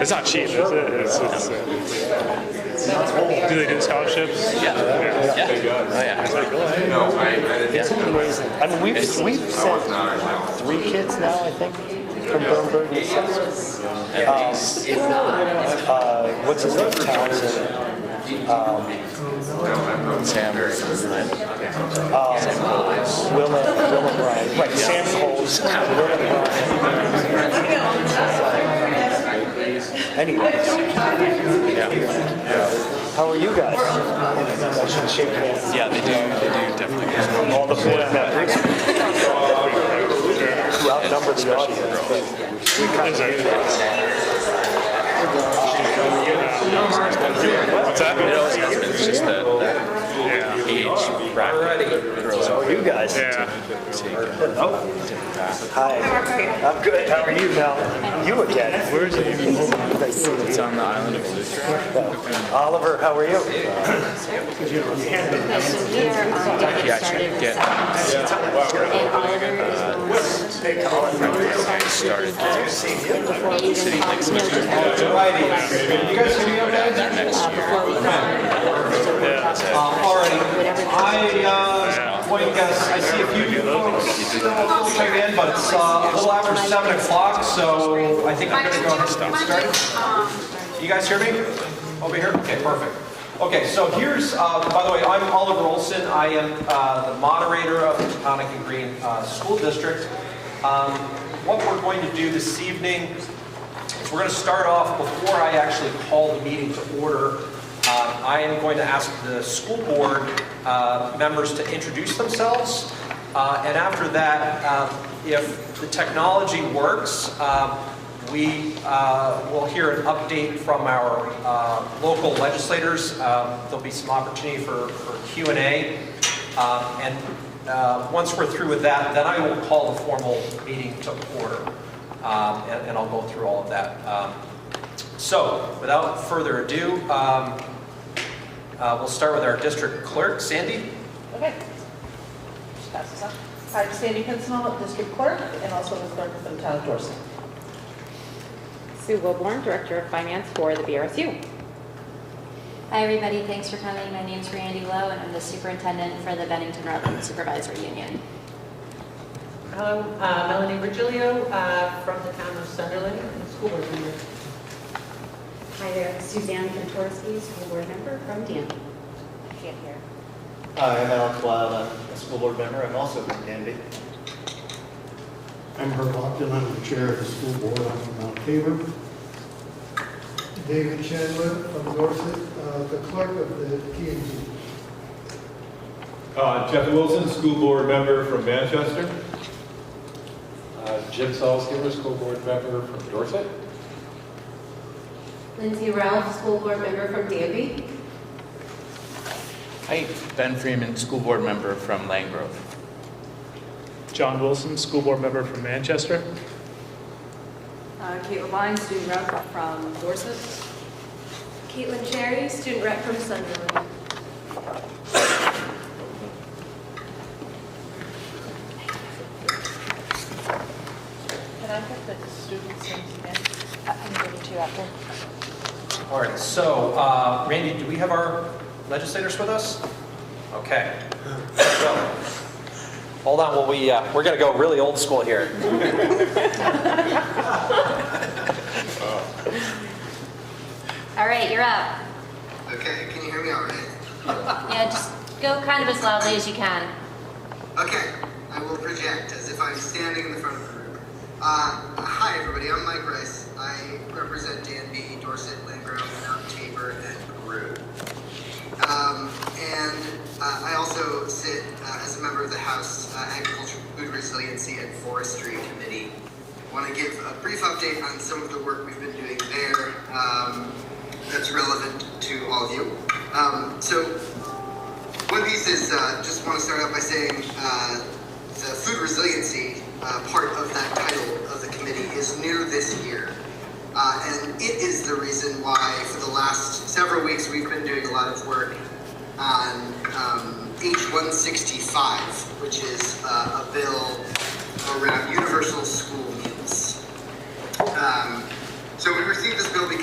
It's not cheap, is it? Do they do scholarships? Yeah. Oh yeah. It's amazing. I mean, we've sent 3 kids now, I think, from Bernberg. What's his name? Townsend. Sam. Wilma Bryan. Right, Sam Coles. Wilma Bryan. Anyways. How are you guys? I should shake hands. Yeah, they do definitely. All the board members who outnumber the audience, but we kind of do that. What's that? It always has been. It's just that age bracket. Girls How are you guys? Yeah. Hi. I'm good. How are you, Mel? You again. Where is it even? Nice to meet It's you. on the island of Luther. Oliver, how are you? Yeah, I should get. Started City Lakes You guys see me okay? there next year. Alrighty. Point guys, I see a few folks still coming in, but it's a little after 7 o'clock, so I think I'm going to go ahead and get started. You guys hear me? Over here? Okay, perfect. Okay, so here's, by the way, I'm Oliver Olson. I am the moderator of the Taconic and Green School District. What we're going to do this evening is we're going to start off before I actually call the meeting to order. I am going to ask the school board members to introduce themselves, and after that, if the technology works, we will hear an update from our local legislators. There'll be some opportunity for Q&A, and once we're through with that, then I will call the formal meeting to order, and I'll go through all of that. So, without further ado, we'll start with our district clerk, Sandy. Okay. Just pass this up. I'm Sandy Pincinel, district clerk, and also the clerk of the town of Dorset. Sue Wilborn, Director of Finance for the BRSU. Hi everybody, thanks for coming. My name is Randy Lowe and I'm the superintendent for the Bennington Rutland Supervisory Union. Hello, Melanie Virgilio from the town of Sunderland, and school board member. Hi there, Suzanne Kantorski, School Board Member from Danby. Can't hear. Hi, I'm Alex Wild. I'm a school board member. I'm also from Danby. I'm Herb Hopkins, I'm the chair of the school board, I'm from Mount Tabor. David Chandler from Dorset, the clerk of the T&T. Jeff Wilson, school board member from Manchester. Jim Salzgiver, school board member from Dorset. Lindsay Ralph, school board member from Danby. Hi, Ben Freeman, school board member from Langgrove. John Wilson, school board member from Manchester. Caitlin Lyne, student rep from Dorset. Caitlin Cherry, student rep from Sunderland. Can I get the students' names again? I'm going to after. All right, so Randy, do we have our legislators with us? Okay. So, hold on, well, we're going to go really old school here. All right, you're up. Okay, can you hear me all right? Yeah, just go kind of as loudly as you can. Okay, I will project as if I'm standing in the front of the room. Hi everybody, I'm Mike Rice. I represent Danby, Dorset, Landgrove, Mount Tabor, and Peru. I also sit as a member of the House Agriculture, Food Resiliency, and Forestry Committee. I want to give a brief update on some of the work we've been doing there that's relevant to all of you. So one piece is, just want to start out by saying the food resiliency part of that title of the committee is new this year. And it is the reason why for the last several weeks we've been doing a lot of work on H-165, which is a bill around universal school meals. So we received this bill because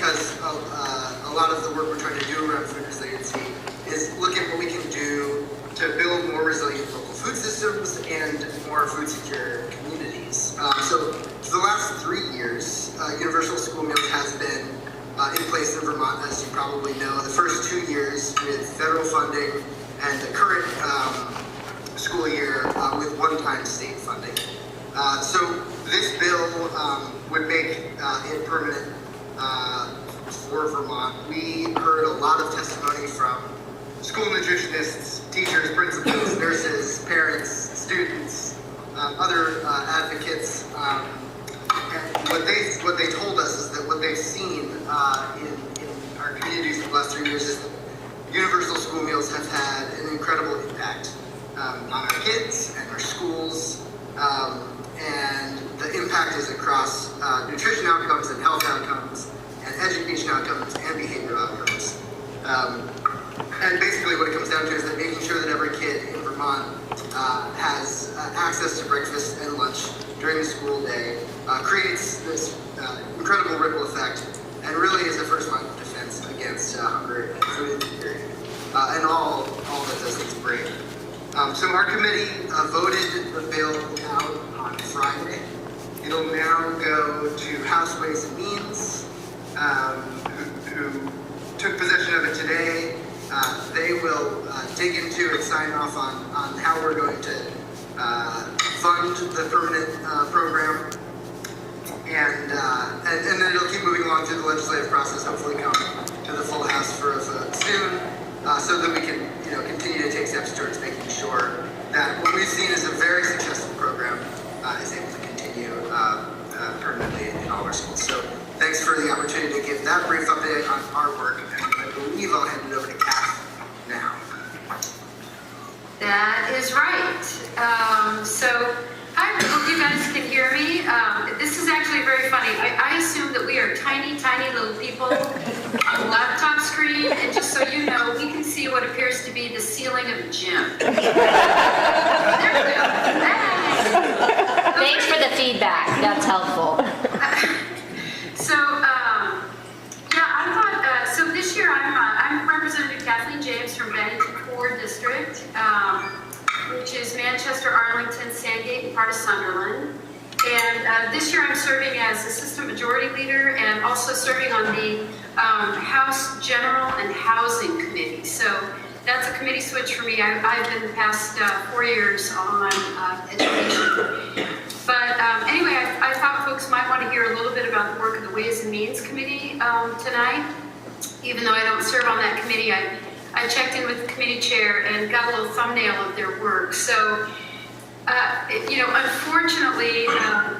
systems and more food secure communities. So for the last 3 years, Universal School Meals has been in place in Vermont, as you probably know. The first 2 years with federal funding, and the current school year with one-time state funding. So this bill would make it permanent for Vermont. We heard a lot of testimony from school nutritionists, teachers, principals, nurses, parents, students, other advocates. And what they told us is that what they've seen in our communities in the last 3 years is that Universal School Meals have had an incredible impact on our kids and our schools, and the impact is across nutrition outcomes and health outcomes and education outcomes and behavioral outcomes. And basically what it comes down to is that making sure that every kid in Vermont has access to breakfast and lunch during the school day creates this incredible ripple effect, and really is the first line of defense against hunger and food insecurity, and all that those bring. So our committee voted the bill out on Friday. It'll now go to House Ways and Means, who took possession of it today. They will dig into and sign off on how we're going to fund the permanent program, and then it'll keep moving along through the legislative process. Hopefully, come to the full House for a vote soon, so that we can continue to take steps towards making sure that what we've seen is a very successful program is able to continue permanently in all our schools. So thanks for the opportunity to give that brief update on our work, and I believe I'll hand it over to Kath now. That is right. So I hope you guys can hear me. This is actually very funny. I assume that we are tiny, tiny little people on a laptop screen, and just so you know, we can see what appears to be the ceiling of a gym. There we go. Thanks for the feedback. That's helpful. So, yeah, I thought, so this year I'm Representative Kathleen James from Bennington 4 District, which is Manchester, Arlington, Sandgate, and part of Sunderland. And this year I'm serving as Assistant Majority Leader and also serving on the House General and Housing Committee. So that's a committee switch for me. I've been the past 4 years on education. But anyway, I thought folks might want to hear a little bit about the work of the Ways and Means Committee tonight. Even though I don't serve on that committee, I checked in with the committee chair and got a little thumbnail of their work. So, unfortunately,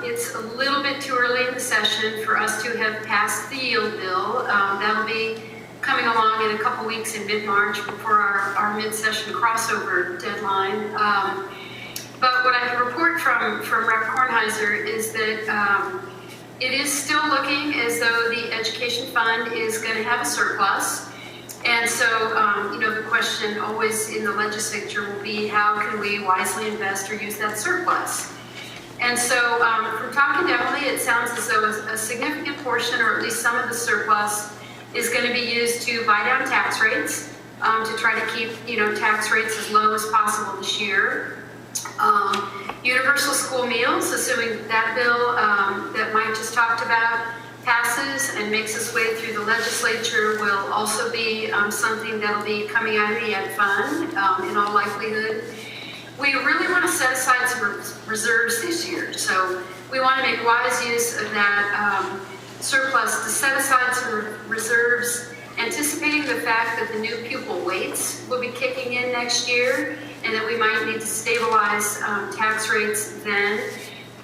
it's a little bit too early in the session for us to have passed the yield bill. That'll be coming along in a couple weeks in mid-March before our mid-session crossover deadline. But what I can report from Rep. Kornheiser is that it is still looking as though the education fund is going to have a surplus. And so, the question always in the legislature will be, how can we wisely invest or use that surplus? And so, from talking to Emily, it sounds as though a significant portion, or at least some of the surplus, is going to be used to buy down tax rates, to try to keep, tax rates as low as possible this year. Universal School Meals, assuming that bill that Mike just talked about passes and makes its way through the legislature, will also be something that'll be coming out of the Ed Fund in all likelihood. We really want to set aside some reserves this year, so we want to make wise use of that surplus to set aside some reserves, anticipating the fact that the new pupil weights will be kicking in next year, and that we might need to stabilize tax rates then.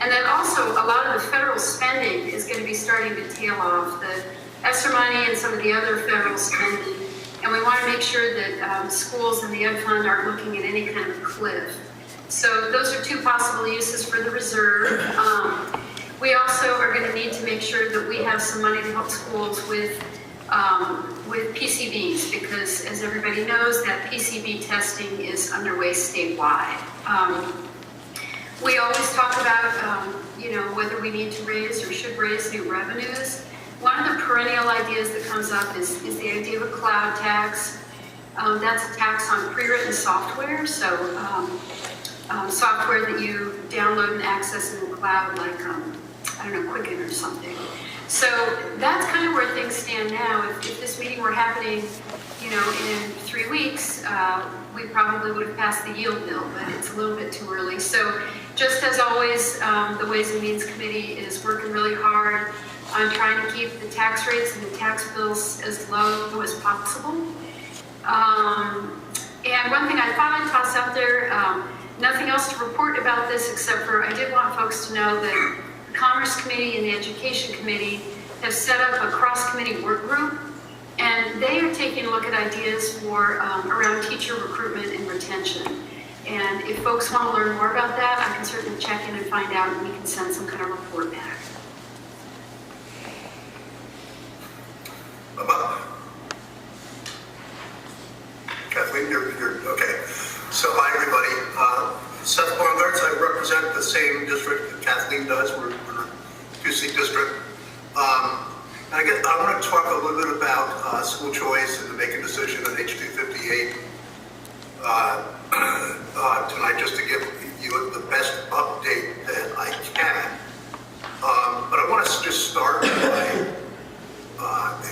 And then also a lot of the federal spending is going to be starting to tail off, the ESSER money and some of the other federal spending. And we want to make sure that schools and the Ed Fund aren't looking at any kind of cliff. So those are two possible uses for the reserve. We also are going to need to make sure that we have some money to help schools with PCBs, because as everybody knows, that PCB testing is underway statewide. We always talk about, whether we need to raise or should raise new revenues. One of the perennial ideas that comes up is the idea of a cloud tax. That's a tax on pre-written software. So software that you download and access in the cloud, like, I don't know, Quicken or something. So that's kind of where things stand now. If this meeting were happening, you know, in 3 weeks, we probably would have passed the yield bill, but it's a little bit too early. So just as always, the Ways and Means Committee is working really hard on trying to keep the tax rates and the tax bills as low as possible. And one thing I thought I'd toss out there, nothing else to report about this except for I did want folks to know that the Commerce Committee and the Education Committee have set up a cross-committee work group, and they are taking a look at ideas for around teacher recruitment and retention. And if folks want to learn more about that, I can certainly check in and find out, and we can send some kind of report back. Kathleen, you're okay. So hi everybody. Seth Barngartz, I represent the same district that Kathleen does. We're in a 2-seat district. And I want to talk a little bit about school choice and the make a decision on H258 tonight, just to give you the best update that I can. But I want to just start by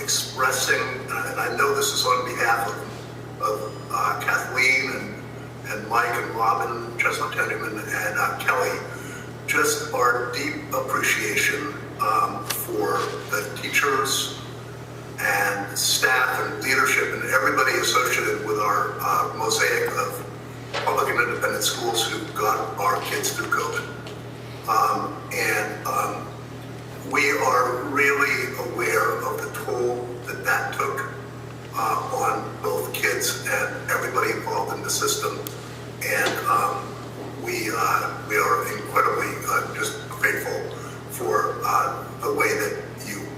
expressing, and I know this is on behalf of Kathleen and Mike and Robin, Chestnut Tenderman, and Kelly, just our deep appreciation for the teachers and staff and leadership and everybody associated with our mosaic of public and independent schools who got our kids through COVID. We are really aware of the toll that took on both kids and everybody involved in the system. And we are incredibly just grateful for the way that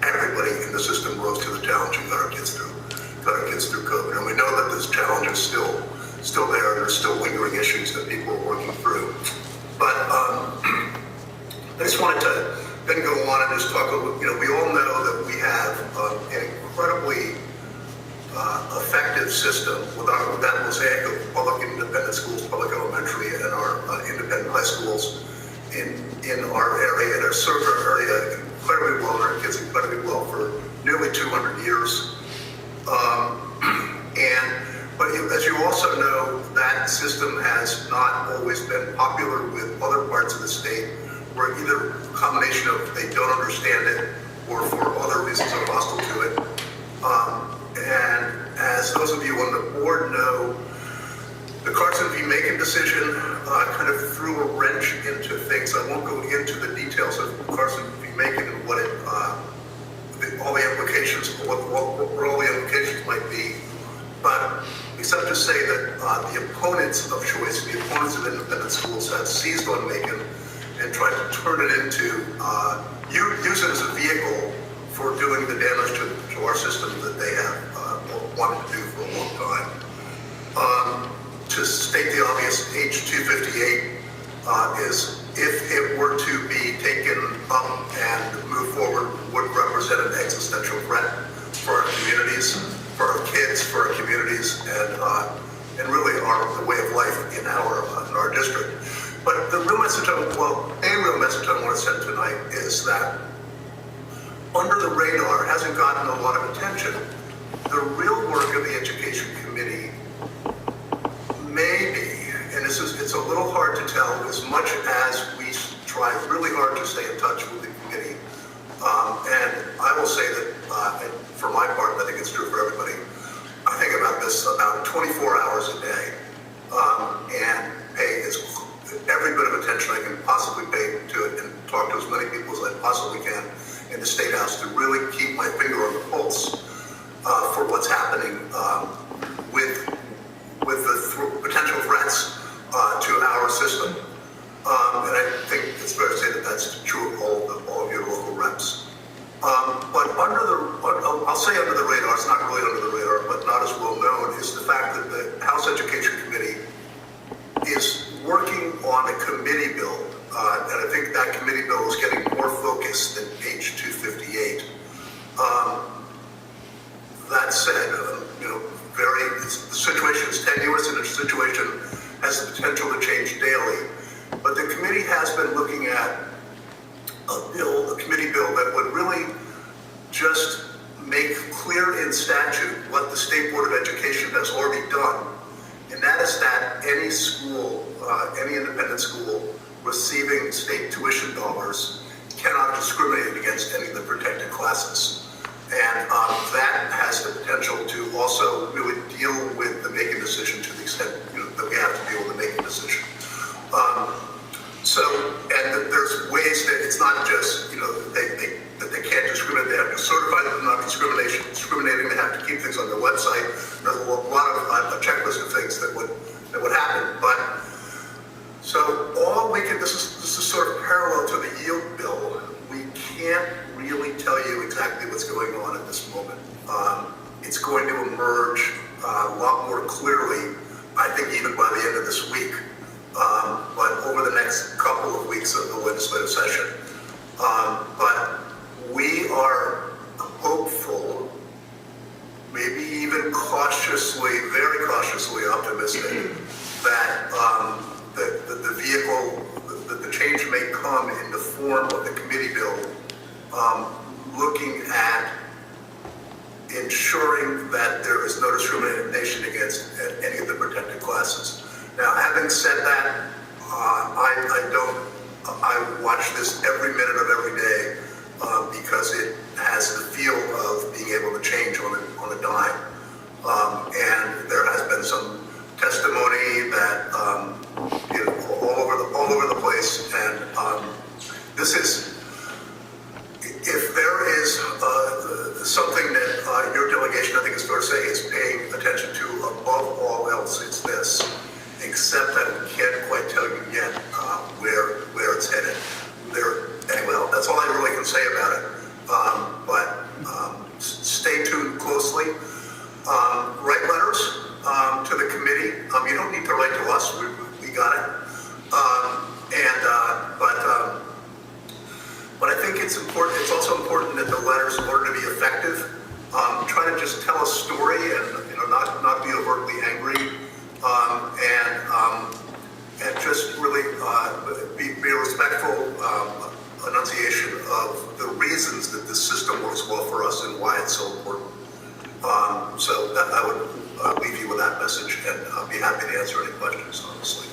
everybody in the system rose to the challenge and got our kids through COVID. And we know that this challenge is still there, and there's still lingering issues that people are working through. But I just wanted to then go on and just talk a little, we all know that we have an incredibly effective system with that mosaic of public and independent schools, public elementary, and our independent high schools in our area, in our server area, incredibly well, and our kids incredibly well for nearly 200 years. But as you also know, that system has not always been popular with other parts of the state, where either a combination of they don't understand it or for other reasons are hostile to it. And as those of you on the board know, the Carson v. Macon decision kind of threw a wrench into things. I won't go into the details of Carson v. Macon and what all the implications, what all the implications might be, but except to say that the opponents of choice, the opponents of independent schools, have seized on Macon and tried to turn it into, use it as a vehicle for doing the damage to our system that they have wanted to do for a long time. To state the obvious, H258 is, if it were to be taken up and moved forward, would represent an existential threat for our communities, for our kids, for our communities, and really the way of life in our district. But the real message, a real message I want to send tonight is that under the radar, hasn't gotten a lot of attention. The real work of the Education Committee may be, and it's a little hard to tell, as much as we try really hard to stay in touch with the committee. And I will say that, for my part, I think it's true for everybody, I think about this about 24 hours a day, and pay every bit of attention I can possibly pay to it, and talk to as many people as I possibly can in the State House to really keep my finger on the pulse for what's happening with the potential threats to our system. And I think it's fair to say that that's true of all of your local reps. But I'll say under the radar, it's not really under the radar, but not as well known, is the fact that the House Education Committee is working on a committee bill, and I think that committee bill is getting more focused than H258. That said, the situation is tenuous, and the situation has the potential to change daily. But the committee has been looking at a committee bill that would really just make clear in statute what the State Board of Education has already done. And that is that any school, any independent school receiving state tuition dollars cannot discriminate against any of the protected classes. And that has the potential to also really deal with the making decision to the extent that we have to deal with the making decision. And there's ways that it's not just, that they can't discriminate, they have to certify that they're not discriminating, they have to keep things on their website. There's a lot of a checklist of things that would happen. But so all we can, this is sort of parallel to the yield bill. We can't really tell you exactly what's going on at this moment. It's going to emerge a lot more clearly, I think, even by the end of this week. But over the next couple of weeks of the legislative session. But we are hopeful, maybe even cautiously, very cautiously optimistic that the vehicle, that the change may come in the form of the committee bill, looking at ensuring that there is no discrimination against any of the protected classes. Now, having said that, I watch this every minute of every day because it has the feel of being able to change on a dime. And there has been some testimony that all over the place, and this is, if there is something that your delegation, I think it's fair to say, is paying attention to above all else, it's this. Except that we can't quite tell you yet where it's headed. Anyway, that's all I really can say about it. But stay tuned closely. Write letters to the committee. You don't need to write to us. We got it. But I think it's important. It's also important that the letters, in order to be effective, try to just tell a story and not be overtly angry. And just really be a respectful enunciation of the reasons that this system works well for us and why it's so important. So that I would leave you with that message, and I'll be happy to answer any questions, honestly.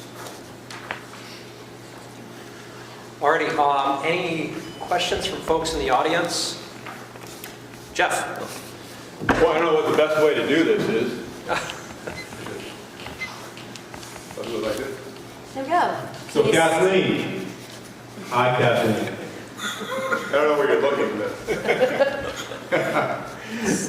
Alrighty, any questions from folks in the audience? Jeff? Well, I don't know what the best way to do this is. Like this. There we go. So Kathleen. Hi, Kathleen. I don't know where you're looking, but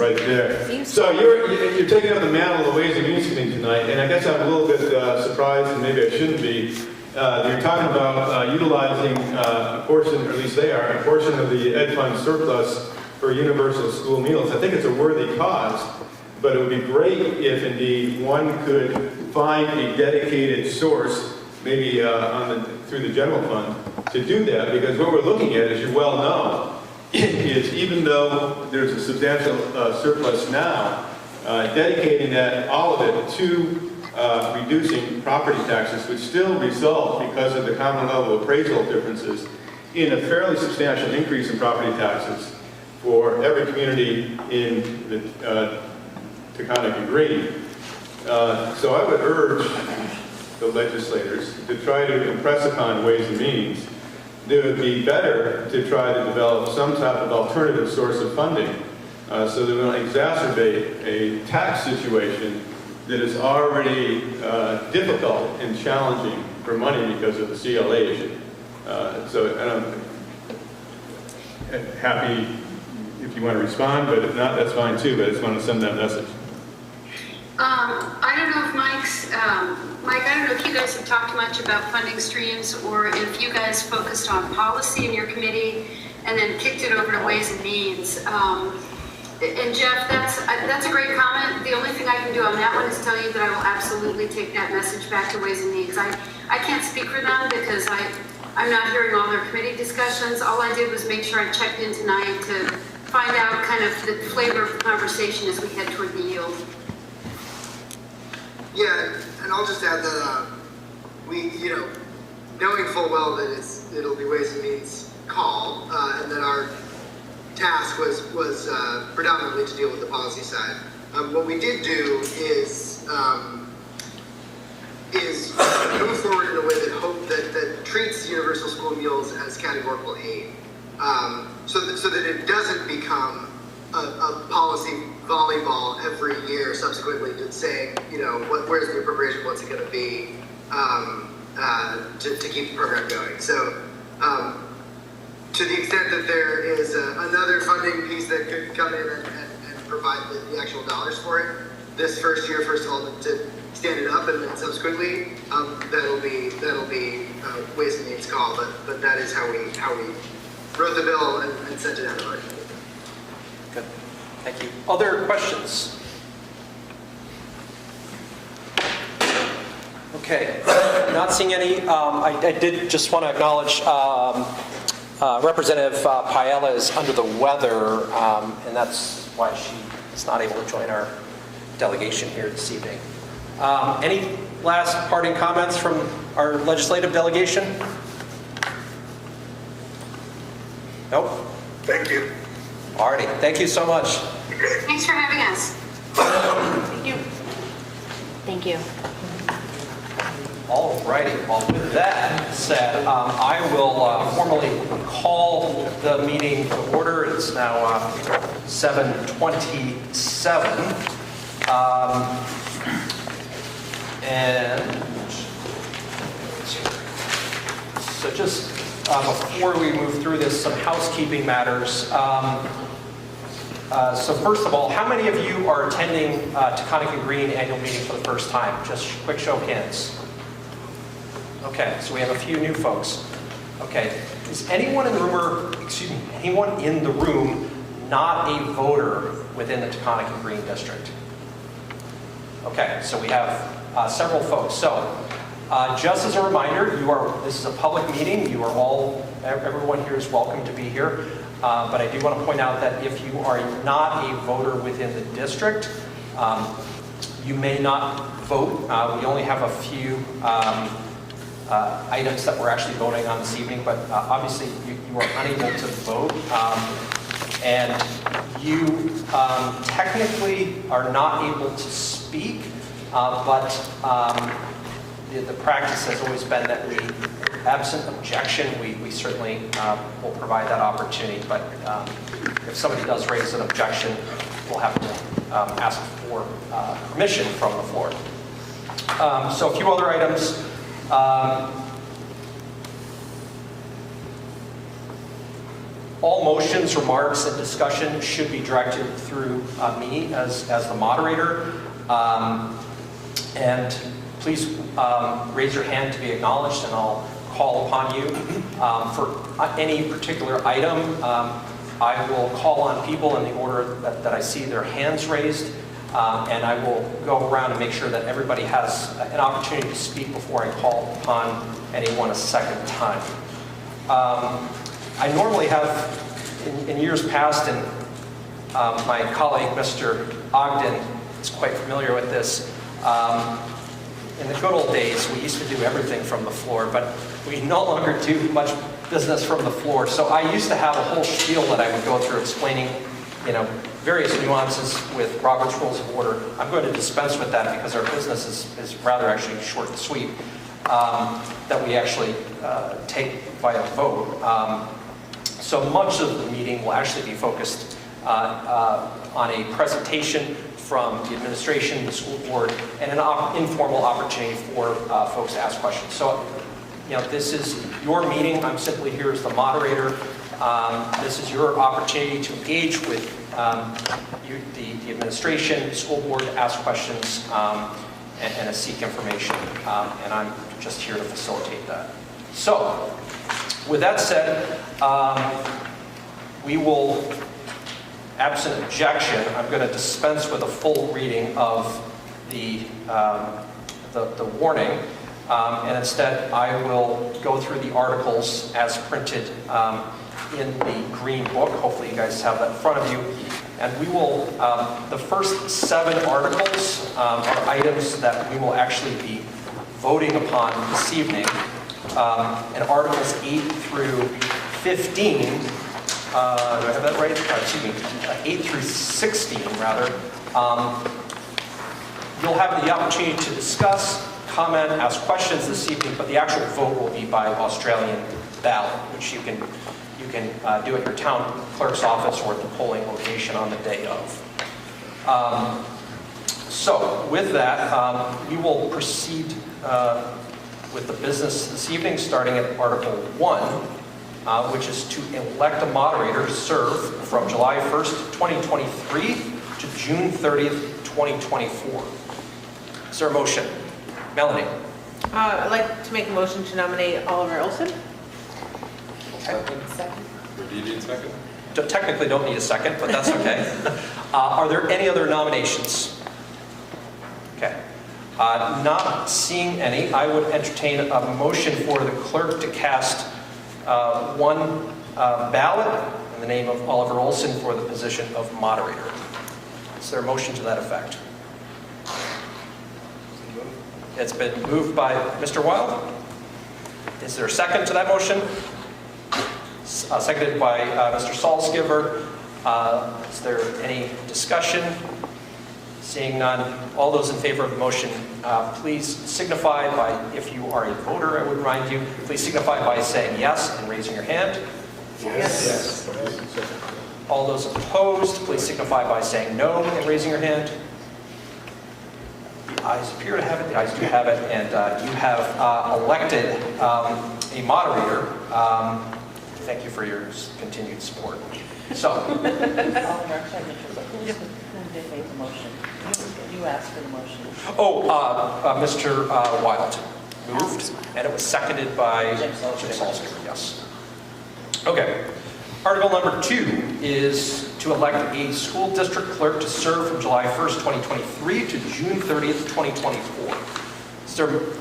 right there. So you're taking up the mantle of the Ways and Means Committee tonight, and I guess I'm a little bit surprised, and maybe I shouldn't be. You're talking about utilizing a portion, or at least they are, a portion of the Ed Fund surplus for universal school meals. I think it's a worthy cause, but it would be great if indeed one could find a dedicated source, maybe through the general fund, to do that, because what we're looking at, as you well know, is even though there's a substantial surplus now, dedicating all of it to reducing property taxes would still result, because of the common level appraisal differences, in a fairly substantial increase in property taxes for every community in the Taconic and Green. So I would urge the legislators to try to impress upon Ways and Means that it would be better to try to develop some type of alternative source of funding so that we don't exacerbate a tax situation that is already difficult and challenging for money because of the CLA issue. So I'm happy if you want to respond, but if not, that's fine too, but I just want to send that message. I don't know if Mike, I don't know if you guys have talked much about funding streams, or if you guys focused on policy in your committee and then kicked it over to Ways and Means. And Jeff, that's a great comment. The only thing I can do on that one is tell you that I will absolutely take that message back to Ways and Means. I can't speak for them because I'm not hearing all their committee discussions. All I did was make sure I checked in tonight to find out kind of the flavor of the conversation as we head toward the yield. Yeah, and I'll just add that we, knowing full well that it'll be Ways and Means call, and that our task was predominantly to deal with the policy side. What we did do is move forward in a way that treats universal school meals as categorical aid, so that it doesn't become a policy volleyball every year subsequently to say, where's the appropriation, what's it going to be, to keep the program going. So to the extent that there is another funding piece that could come in and provide the actual dollars for it, this first year, first of all, to stand it up, and then subsequently, that'll be Ways and Means call, but that is how we wrote the bill and sent it out of our. Good, thank you. Other questions? Okay, not seeing any. I did just want to acknowledge Representative Paella is under the weather, and that's why she is not able to join our delegation here this evening. Any last parting comments from our legislative delegation? Nope. Thank you. Alrighty, thank you so much. Thanks for having us. Thank you. Thank you. Alrighty, well with that said, I will formally call the meeting to order. It's now 7:27. And so just before we move through this, some housekeeping matters. So first of all, how many of you are attending Taconic and Green annual meeting for the first time? Just quick show of hands. Okay, so we have a few new folks. Okay, is anyone in the room not a voter within the Taconic and Green district? Okay, so we have several folks. So just as a reminder, this is a public meeting. Everyone here is welcome to be here. But I do want to point out that if you are not a voter within the district, you may not vote. We only have a few items that we're actually voting on this evening, but obviously you are unable to vote. And you technically are not able to speak, but the practice has always been that absent objection, we certainly will provide that opportunity. But if somebody does raise an objection, we'll have to ask for permission from the floor. So a few other items. All motions, remarks, and discussion should be directed through me as the moderator. And please raise your hand to be acknowledged, and I'll call upon you. For any particular item, I will call on people in the order that I see their hands raised, and I will go around and make sure that everybody has an opportunity to speak before I call upon anyone a second time. I normally have, in years past, and my colleague, Mr. Ogden, is quite familiar with this. In the good old days, we used to do everything from the floor, but we no longer do much business from the floor. So I used to have a whole spiel that I would go through explaining, various nuances with Robert's Rules of Order. I'm going to dispense with that because our business is rather actually short and sweet, that we actually take via vote. So much of the meeting will actually be focused on a presentation from the administration, the school board, and an informal opportunity for folks to ask questions. So, this is your meeting. I'm simply here as the moderator. This is your opportunity to engage with the administration, the school board, ask questions, and seek information. And I'm just here to facilitate that. So, with that said, we will, absent objection, I'm going to dispense with a full reading of the warning, and instead I will go through the articles as printed in the green book. Hopefully you guys have that in front of you. And we will, the first 7 articles are items that we will actually be voting upon this evening. And Articles 8 through 15, do I have that right? Excuse me, 8 through 16, rather. You'll have the opportunity to discuss, comment, ask questions this evening, but the actual vote will be by Australian ballot, which you can do at your town clerk's office or at the polling location on the day of. So with that, we will proceed with the business this evening, starting at Article 1, which is to elect a moderator to serve from July 1st, 2023 to June 30th, 2024. Is there a motion? Melanie? I'd like to make a motion to nominate Oliver Olson. Second. Or do you need a second? Technically don't need a second, but that's okay. Are there any other nominations? Okay. Not seeing any, I would entertain a motion for the clerk to cast one ballot in the name of Oliver Olson for the position of moderator. Is there a motion to that effect? It's been moved by Mr. Wild. Is there a second to that motion? Seconded by Mr. Salzgiver. Is there any discussion? Seeing none, all those in favor of the motion, please signify by, if you are a voter, I would remind you, please signify by saying yes and raising your hand. Yes. All those opposed, please signify by saying no and raising your hand. The ayes appear to have it, the ayes do have it, and you have elected a moderator. Thank you for your continued support. So. Oliver, who did make the motion? You asked for the motion. Mr. Wild moved, and it was seconded by Jim Salzgiver, yes. Okay. Article number 2 is to elect a school district clerk to serve from July 1st, 2023 to June 30th, 2024. Sir.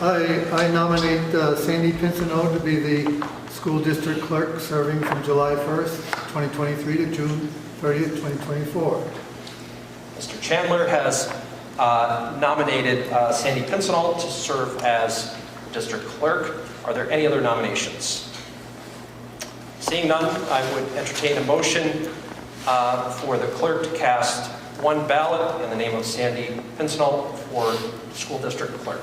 I nominate Sandy Pincinot to be the school district clerk serving from July 1st, 2023 to June 30th, 2024. Mr. Chandler has nominated Sandy Pincinot to serve as district clerk. Are there any other nominations? Seeing none, I would entertain a motion for the clerk to cast one ballot in the name of Sandy Pincinot for school district clerk.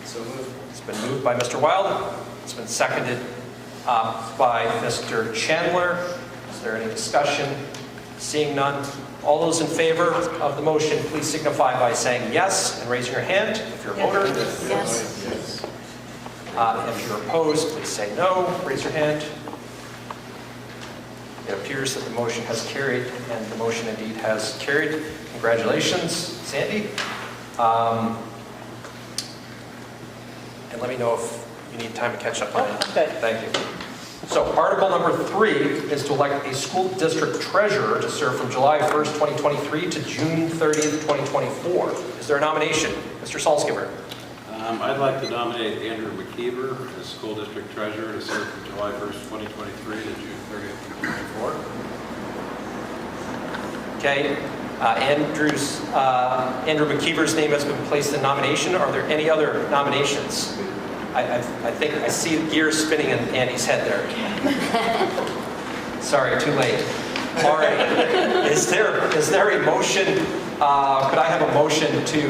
So moved. It's been moved by Mr. Wild. It's been seconded by Mr. Chandler. Is there any discussion? Seeing none, all those in favor of the motion, please signify by saying yes and raising your hand if you're a voter. Yes. If you're opposed, please say no, raise your hand. It appears that the motion has carried, and the motion indeed has carried. Congratulations, Sandy. And let me know if you need time to catch up on it. Okay. Thank you. So Article number 3 is to elect a school district treasurer to serve from July 1st, 2023 to June 30th, 2024. Is there a nomination? Mr. Salzgiver. I'd like to nominate Andrew McKeever as school district treasurer to serve from July 1st, 2023 to June 30th, 2024. Okay. Andrew McKeever's name has been placed in nomination. Are there any other nominations? I think I see the gears spinning in Andy's head there. Sorry, too late. All right. Is there a motion? Could I have a motion to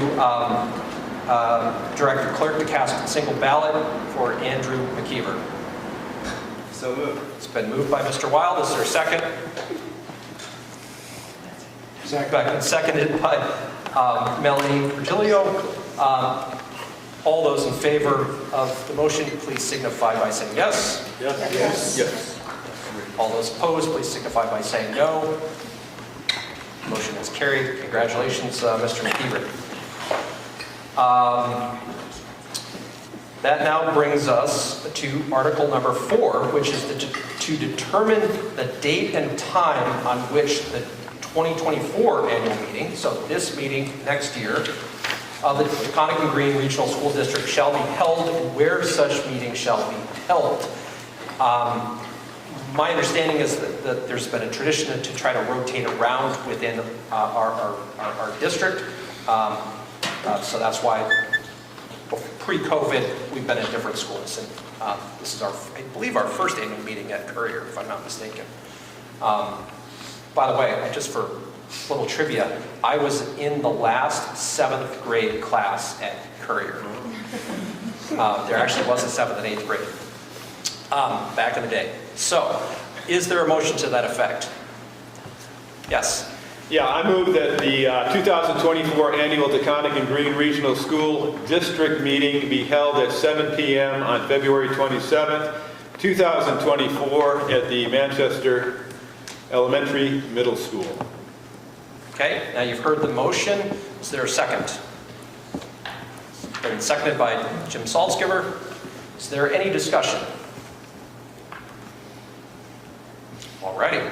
direct the clerk to cast a single ballot for Andrew McKeever? So moved. It's been moved by Mr. Wild. Is there a second? Seconded by Melanie Virgilio. All those in favor of the motion, please signify by saying yes. Yes. All those opposed, please signify by saying no. Motion is carried. Congratulations, Mr. McKeever. That now brings us to Article number 4, which is to determine the date and time on which the 2024 annual meeting, so this meeting next year, of the Taconic and Green Regional School District shall be held and where such meeting shall be held. My understanding is that there's been a tradition to try to rotate around within our district. So that's why Pre-COVID, we've been at different schools, and this is I believe, our first annual meeting at Courier, if I'm not mistaken. By the way, just for a little trivia, I was in the last 7th grade class at Courier. There actually was a 7th and 8th grade back in the day. So, is there a motion to that effect? Yes. Yeah, I move that the 2024 annual Taconic and Green Regional School District meeting be held at 7 p.m. on February 27th, 2024 at the Manchester Elementary Middle School. Okay, now you've heard the motion. Is there a second? Been seconded by Jim Salzgiver. Is there any discussion? Alrighty.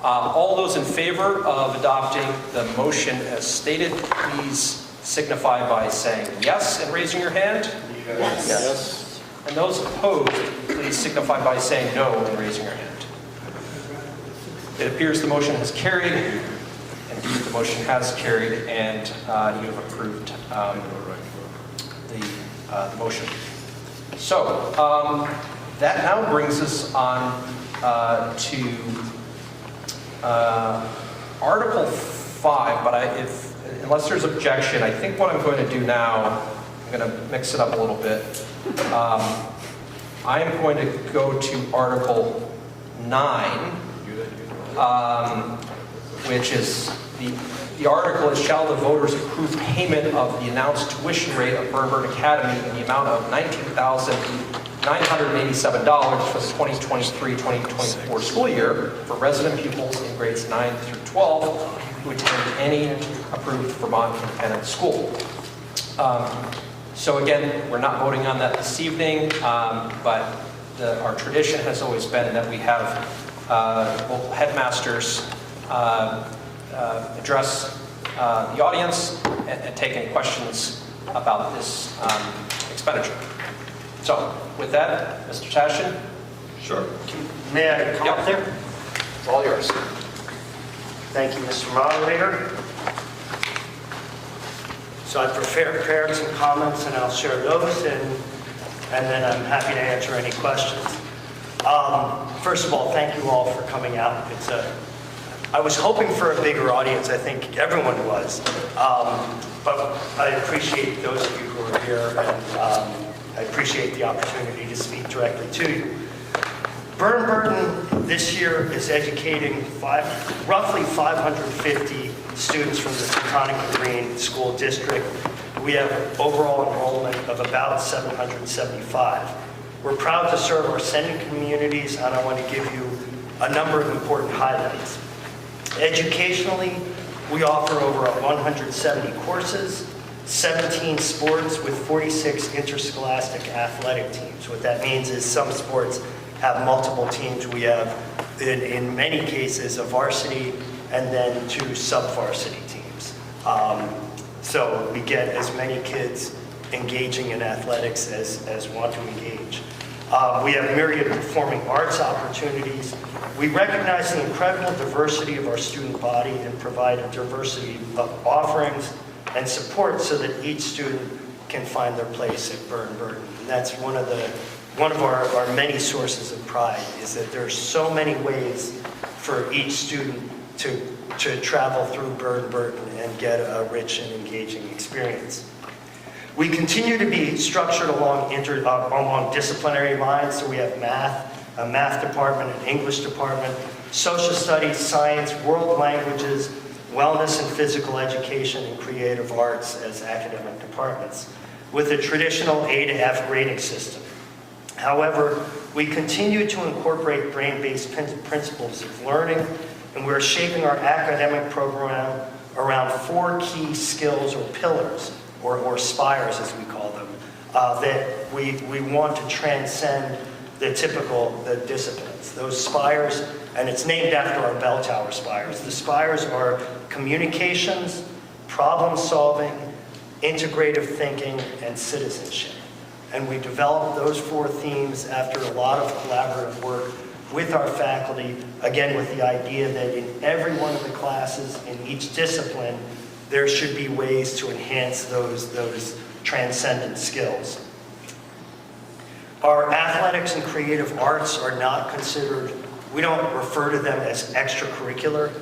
All those in favor of adopting the motion as stated, please signify by saying yes and raising your hand. Yes. Yes. And those opposed, please signify by saying no and raising your hand. It appears the motion has carried. Indeed, the motion has carried, and you have approved the motion. So, that now brings us on to Article 5, but unless there's objection, I think what I'm going to do now, I'm going to mix it up a little bit. I am going to go to Article 9, which is the article is, shall the voters approve payment of the announced tuition rate of Burnburn Academy in the amount of $19,987 for the 2023-2024 school year for resident pupils in grades 9 through 12 who attend any approved Vermont independent school. So again, we're not voting on that this evening, but our tradition has always been that we have local headmasters address the audience and take any questions about this expenditure. So, with that, Mr. Tashin? Sure. May I come up there? It's all yours. Thank you, Mr. Moderator. So I prepared some comments, and I'll share those, and then I'm happy to answer any questions. First of all, thank you all for coming out. I was hoping for a bigger audience. I think everyone was. But I appreciate those of you who are here, and I appreciate the opportunity to speak directly to you. Burnburn this year is educating roughly 550 students from the Taconic and Green School District. We have overall enrollment of about 775. We're proud to serve our sending communities, and I want to give you a number of important highlights. Educationally, we offer over 170 courses, 17 sports with 46 interscholastic athletic teams. What that means is some sports have multiple teams. We have, in many cases, a varsity and then 2 sub-varsity teams. So we get as many kids engaging in athletics as want to engage. We have myriad performing arts opportunities. We recognize the incredible diversity of our student body and provide a diversity of offerings and support so that each student can find their place at Burnburn. And that's one of our many sources of pride, is that there's so many ways for each student to travel through Burnburn and get a rich and engaging experience. We continue to be structured along disciplinary lines, so we have a math department, an English department, social studies, science, world languages, wellness and physical education, and creative arts as academic departments, with a traditional A to F grading system. However, we continue to incorporate brain-based principles of learning, and we're shaping our academic program around 4 key skills or pillars, or spires as we call them, that we want to transcend the disciplines. Those spires, and it's named after our bell tower spires. The spires are communications, problem solving, integrative thinking, and citizenship. And we developed those 4 themes after a lot of collaborative work with our faculty, again with the idea that in every one of the classes in each discipline, there should be ways to enhance those transcendent skills. Our athletics and creative arts are not considered, we don't refer to them as extracurricular.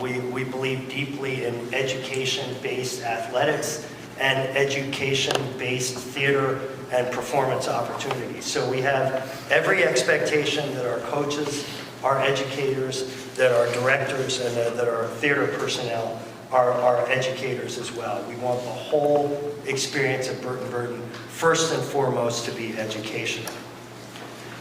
We believe deeply in education-based athletics and education-based theater and performance opportunities. So we have every expectation that our coaches, our educators, that our directors, and that our theater personnel are educators as well. We want the whole experience of Burton first and foremost to be educational.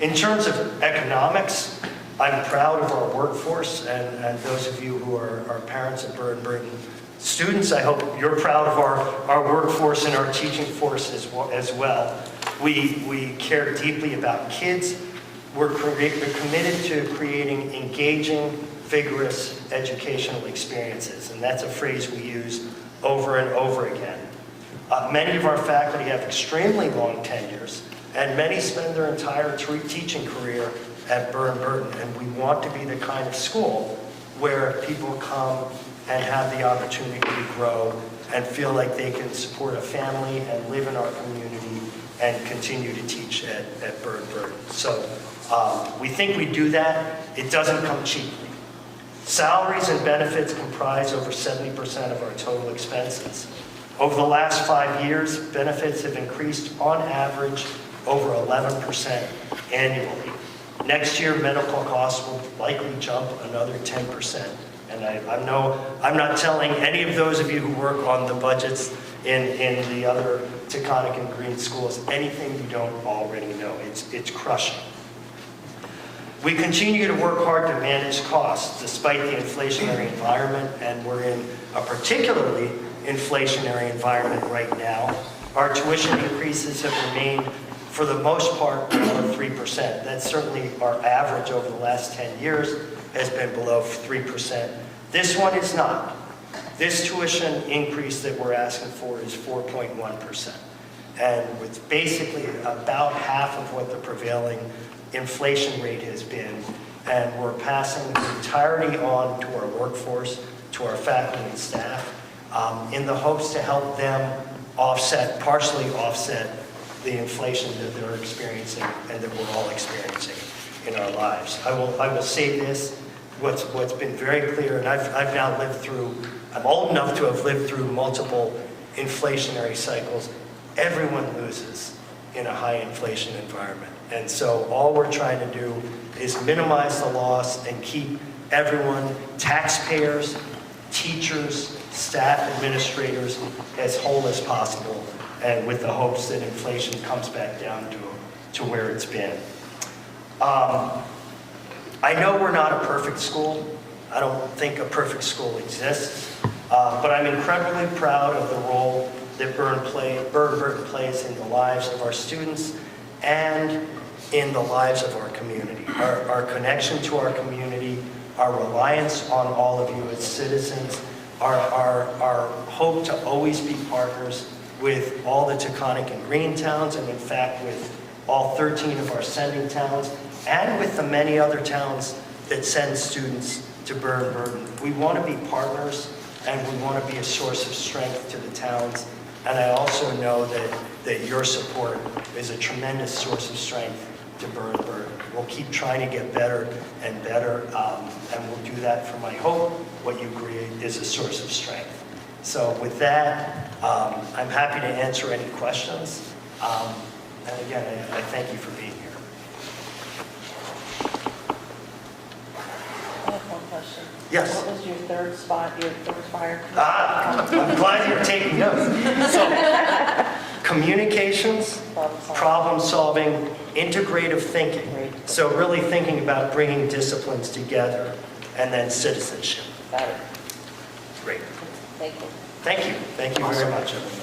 In terms of economics, I'm proud of our workforce, and those of you who are parents of Burton students, I hope you're proud of our workforce and our teaching force as well. We care deeply about kids. We're committed to creating engaging, vigorous educational experiences, and that's a phrase we use over and over again. Many of our faculty have extremely long tenures, and many spend their entire teaching career at Burton, and we want to be the kind of school where people come and have the opportunity to grow and feel like they can support a family and live in our community and continue to teach at Burton. So we think we do that. It doesn't come cheaply. Salaries and benefits comprise over 70% of our total expenses. Over the last 5 years, benefits have increased on average over 11% annually. Next year, medical costs will likely jump another 10%. And I'm not telling any of those of you who work on the budgets in the other Taconic and Green schools anything you don't already know. It's crushing. We continue to work hard to manage costs despite the inflationary environment, and we're in a particularly inflationary environment right now. Our tuition increases have remained, for the most part, below 3%. That's certainly our average over the last 10 years has been below 3%. This one is not. This tuition increase that we're asking for is 4.1%. And it's basically about half of what the prevailing inflation rate has been. And we're passing the entirety on to our workforce, to our faculty and staff, in the hopes to help them partially offset the inflation that they're experiencing and that we're all experiencing in our lives. I will say this, what's been very clear, and I've now lived through, I'm old enough to have lived through multiple inflationary cycles. Everyone loses in a high inflation environment. And so all we're trying to do is minimize the loss and keep everyone, taxpayers, teachers, staff, administrators, as whole as possible, and with the hopes that inflation comes back down to where it's been. I know we're not a perfect school. I don't think a perfect school exists, but I'm incredibly proud of the role that Burton plays in the lives of our students and in the lives of our community. Our connection to our community, our reliance on all of you as citizens, our hope to always be partners with all the Taconic and Green towns, and in fact with all 13 of our sending towns, and with the many other towns that send students to Burton. We want to be partners, and we want to be a source of strength to the towns. And I also know that your support is a tremendous source of strength to Burton. We'll keep trying to get better and better, and we'll do that from, I hope, what you create is a source of strength. So with that, I'm happy to answer any questions. And again, I thank you for being here. I have one question. Yes. What was your third fire? I'm glad you're taking notes. So, communications, problem solving, integrative thinking. So really thinking about bringing disciplines together, and then citizenship. Got it. Great. Thank you. Thank you. Thank you very much, everyone.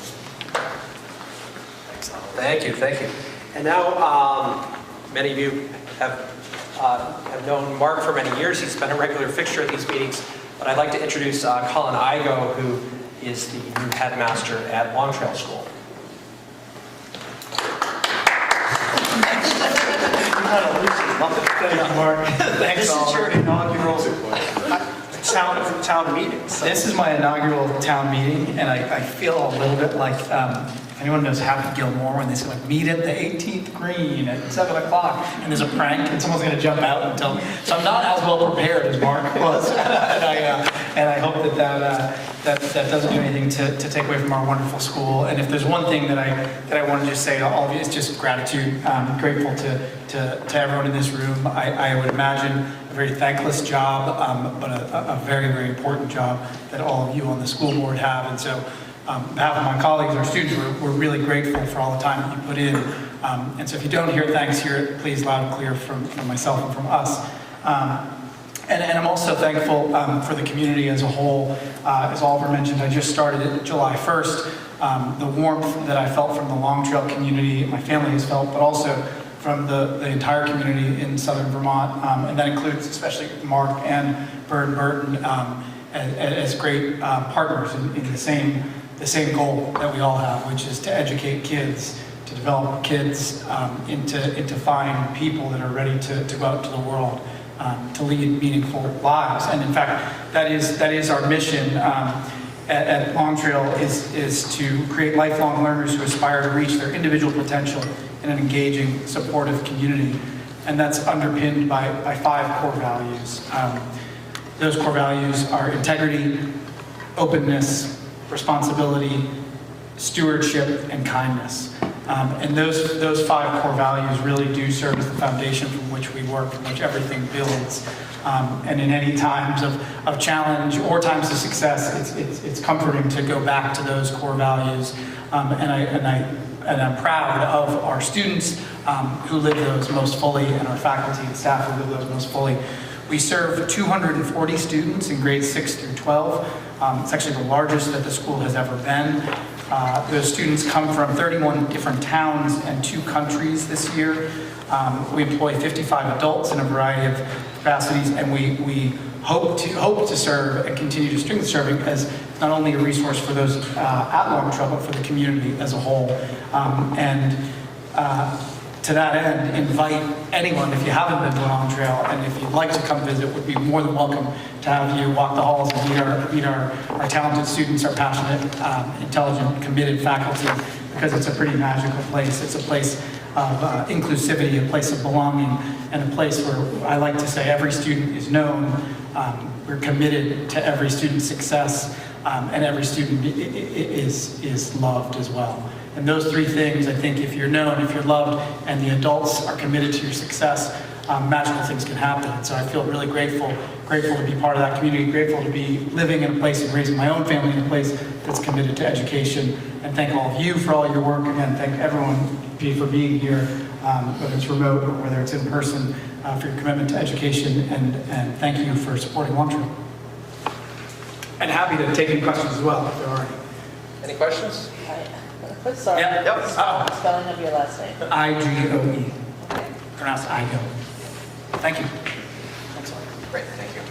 Thank you. And now, many of you have known Mark for many years. He's been a regular fixture at these meetings. But I'd like to introduce Colin Igo, who is the new headmaster at Long Trail School. Thank you, Mark. Thanks, This is your inaugural town meetings. This is my inaugural town meeting, and I feel a little bit like, if anyone knows Happy Gilmore, when they say like, meet at the 18th green at 7 o'clock, and there's a prank, and someone's gonna jump out and tell me. So I'm not as well prepared as Mark was, and I hope that doesn't do anything to take away from our wonderful school. And if there's one thing that I want to just say to all of you, it's just gratitude. I'm grateful to everyone in this room. I would imagine a very thankless job, but a very, very important job that all of you on the school board have. And so on behalf of my colleagues, our students, we're really grateful for all the time that you put in. And so if you don't hear thanks, hear it please loud and clear from myself and from us. And I'm also thankful for the community as a whole. As Oliver mentioned, I just started it July 1st. The warmth that I felt from the Long Trail community, my family has felt, but also from the entire community in southern Vermont, and that includes especially Mark and Bird Burton as great partners in the same goal that we all have, which is to educate kids, to develop kids into fine people that are ready to go out to the world. To lead meaningful lives. And in fact, that is our mission at Long Trail is to create lifelong learners who aspire to reach their individual potential in an engaging, supportive community. And that's underpinned by 5 core values. Those core values are integrity, openness, responsibility, stewardship, and kindness. And those 5 core values really do serve as the foundation from which we work, from which everything builds. And in any times of challenge or times of success, it's comforting to go back to those core values. And I'm proud of our students who live those most fully, and our faculty and staff who live those most fully. We serve 240 students in grades 6 through 12. It's actually the largest that the school has ever been. Those students come from 31 different towns and 2 countries this year. We employ 55 adults in a variety of capacities, and we hope to serve and continue to strengthen serving as not only a resource for those at Long Trail, but for the community as a whole. To that end, invite anyone, if you haven't been to Long Trail, and if you'd like to come visit, would be more than welcome to have you walk the halls and meet our talented students, our passionate, intelligent, committed faculty, because it's a pretty magical place. It's a place of inclusivity, a place of belonging, and a place where I like to say every student is known. We're committed to every student's success, and every student is loved as well. And those 3 things, I think, if you're known, if you're loved, and the adults are committed to your success, magical things can happen. And so I feel really grateful to be part of that community, grateful to be living in a place and raising my own family in a place that's committed to education. And thank all of you for all your work. Again, thank everyone for being here, whether it's remote or whether it's in person, for your commitment to education. And thank you for supporting Long Trail. And happy to take any questions as well, if there are any. Any questions? Sorry. Yep. Spelling of your last name. I-G-O-E. Pronounced I-G-O. Thank you. Excellent. Great, thank you.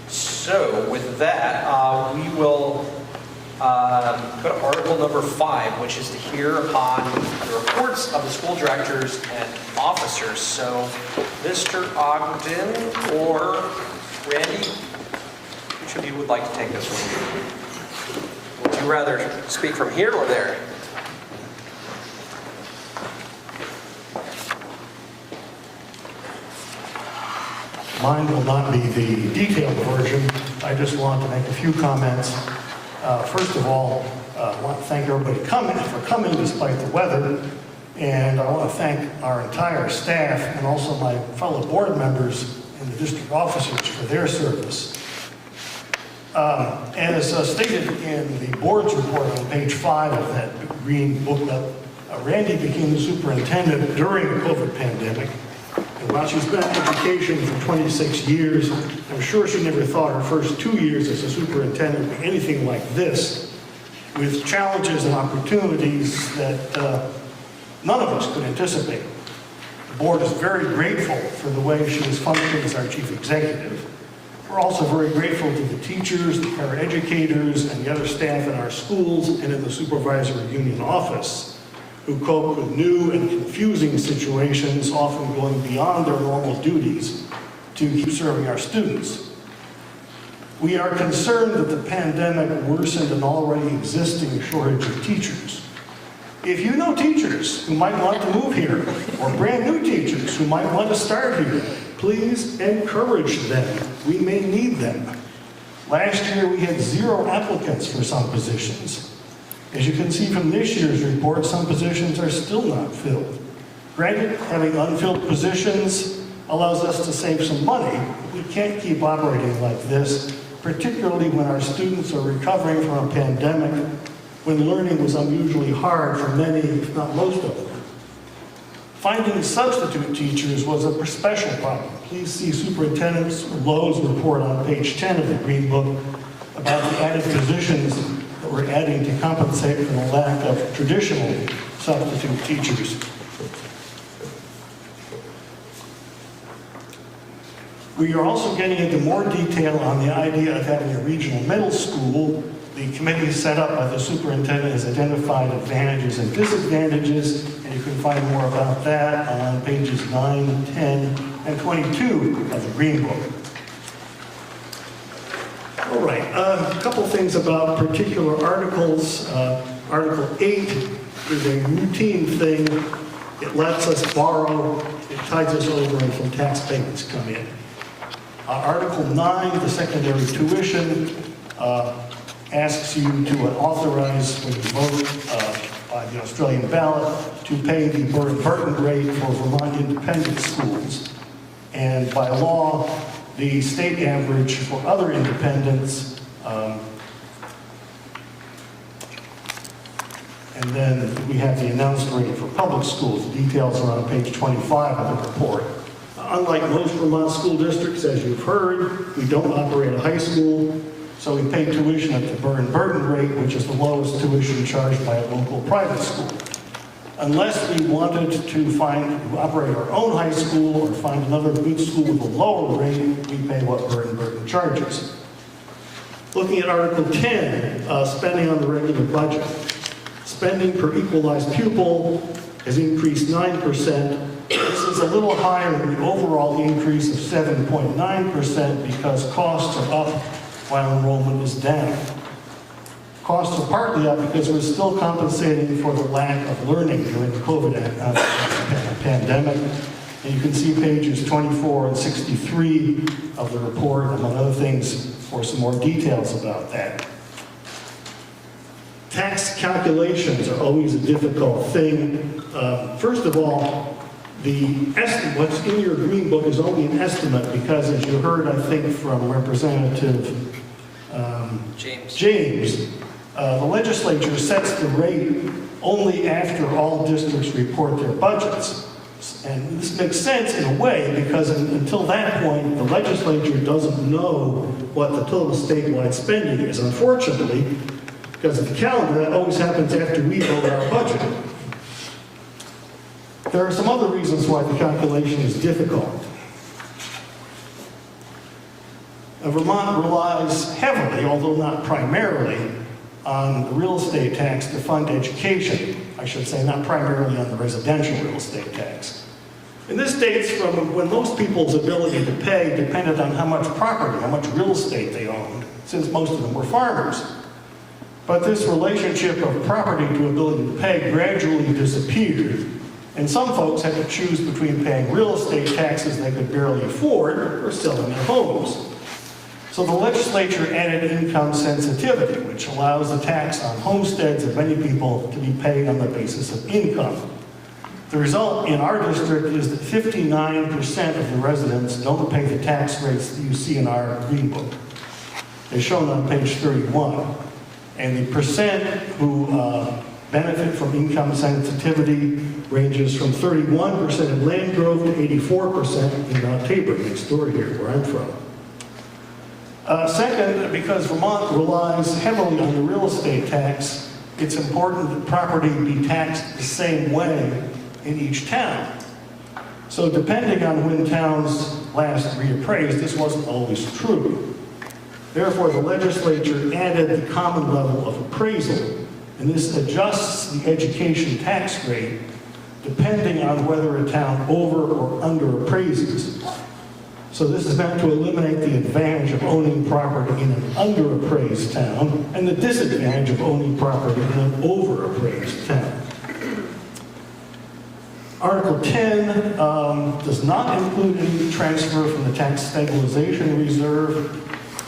So with that, we will go to article number 5, which is to hear upon the reports of the school directors and officers. So Mr. Ogden or Randy, which of you would like to take this one? Would you rather speak from here or there? Mine will not be the detailed version. I just want to make a few comments. First of all, I want to thank everybody for coming despite the weather. And I want to thank our entire staff and also my fellow board members and the district officers for their service. As stated in the board's report on page 5 of that green booklet, Randy became the superintendent during the COVID pandemic. And while she's been in education for 26 years, I'm sure she never thought her first 2 years as a superintendent would be anything like this, with challenges and opportunities that none of us could anticipate. The board is very grateful for the way she has functioned as our chief executive. We're also very grateful to the teachers, the paraeducators, and the other staff in our schools and in the supervisory union office who cope with new and confusing situations, often going beyond their normal duties to keep serving our students. We are concerned that the pandemic worsened an already existing shortage of teachers. If you know teachers who might want to move here, or brand new teachers who might want to start here, please encourage them. We may need them. Last year we had 0 applicants for some positions. As you can see from this year's report, some positions are still not filled. Granted, having unfilled positions allows us to save some money. We can't keep operating like this, particularly when our students are recovering from a pandemic, when learning was unusually hard for many, if not most of them. Finding substitute teachers was a special problem. Please see Superintendent Lowe's report on page 10 of the Green Book about the added positions that we're adding to compensate for the lack of traditional substitute teachers. We are also getting into more detail on the idea of having a regional middle school. The committee set up by the superintendent has identified advantages and disadvantages, and you can find more about that on pages 9, 10, and 22 of the Green Book. All right, a couple things about particular articles. Article 8 is a routine thing. It lets us borrow. It tides us over until tax payments come in. Article 9, the secondary tuition, asks you to authorize, when you vote by the Australian ballot, to pay the burden rate for Vermont independent schools. And by law, the state average for other independents, and then we have the announced rate for public schools. The details are on page 25 of the report. Unlike most Vermont school districts, as you've heard, we don't operate a high school, so we pay tuition at the burden rate, which is the lowest tuition charged by a local private school. Unless we wanted to operate our own high school or find another good school with a lower rate, we pay what burden charges. Looking at Article 10, spending on the regular budget. Spending per equalized pupil has increased 9%. This is a little higher than the overall increase of 7.9% because costs are up while enrollment is down. Costs are partly up because we're still compensating for the lack of learning during the COVID pandemic. And you can see pages 24 and 63 of the report, among other things, for some more details about that. Tax calculations are always a difficult thing. First of all, what's in your Green Book is only an estimate because, as you heard, I think, from Representative James, the legislature sets the rate only after all districts report their budgets. And this makes sense in a way because until that point, the legislature doesn't know what the total statewide spending is. Unfortunately, because of the calendar, that always happens after we vote our budget. There are some other reasons why the calculation is difficult. Vermont relies heavily, although not primarily, on the real estate tax to fund education. I should say not primarily on the residential real estate tax. And this dates from when most people's ability to pay depended on how much property, how much real estate they owned, since most of them were farmers. But this relationship of property to ability to pay gradually disappeared, and some folks had to choose between paying real estate taxes they could barely afford or selling their homes. So the legislature added income sensitivity, which allows the tax on homesteads of many people to be paid on the basis of income. The result in our district is that 59% of the residents don't pay the tax rates that you see in our Green Book. They're shown on page 31. And the percent who benefit from income sensitivity ranges from 31% in Land Grove to 84% in Mount Tabor, next door here, where I'm from. Second, because Vermont relies heavily on the real estate tax, it's important that property be taxed the same way in each town. So depending on when towns last reappraised, this wasn't always true. Therefore, the legislature added the common level of appraisal And this adjusts the education tax rate depending on whether a town over or under appraises. So this is meant to eliminate the advantage of owning property in an underappraised town and the disadvantage of owning property in an overappraised town. Article 10 does not include any transfer from the tax stabilization reserve,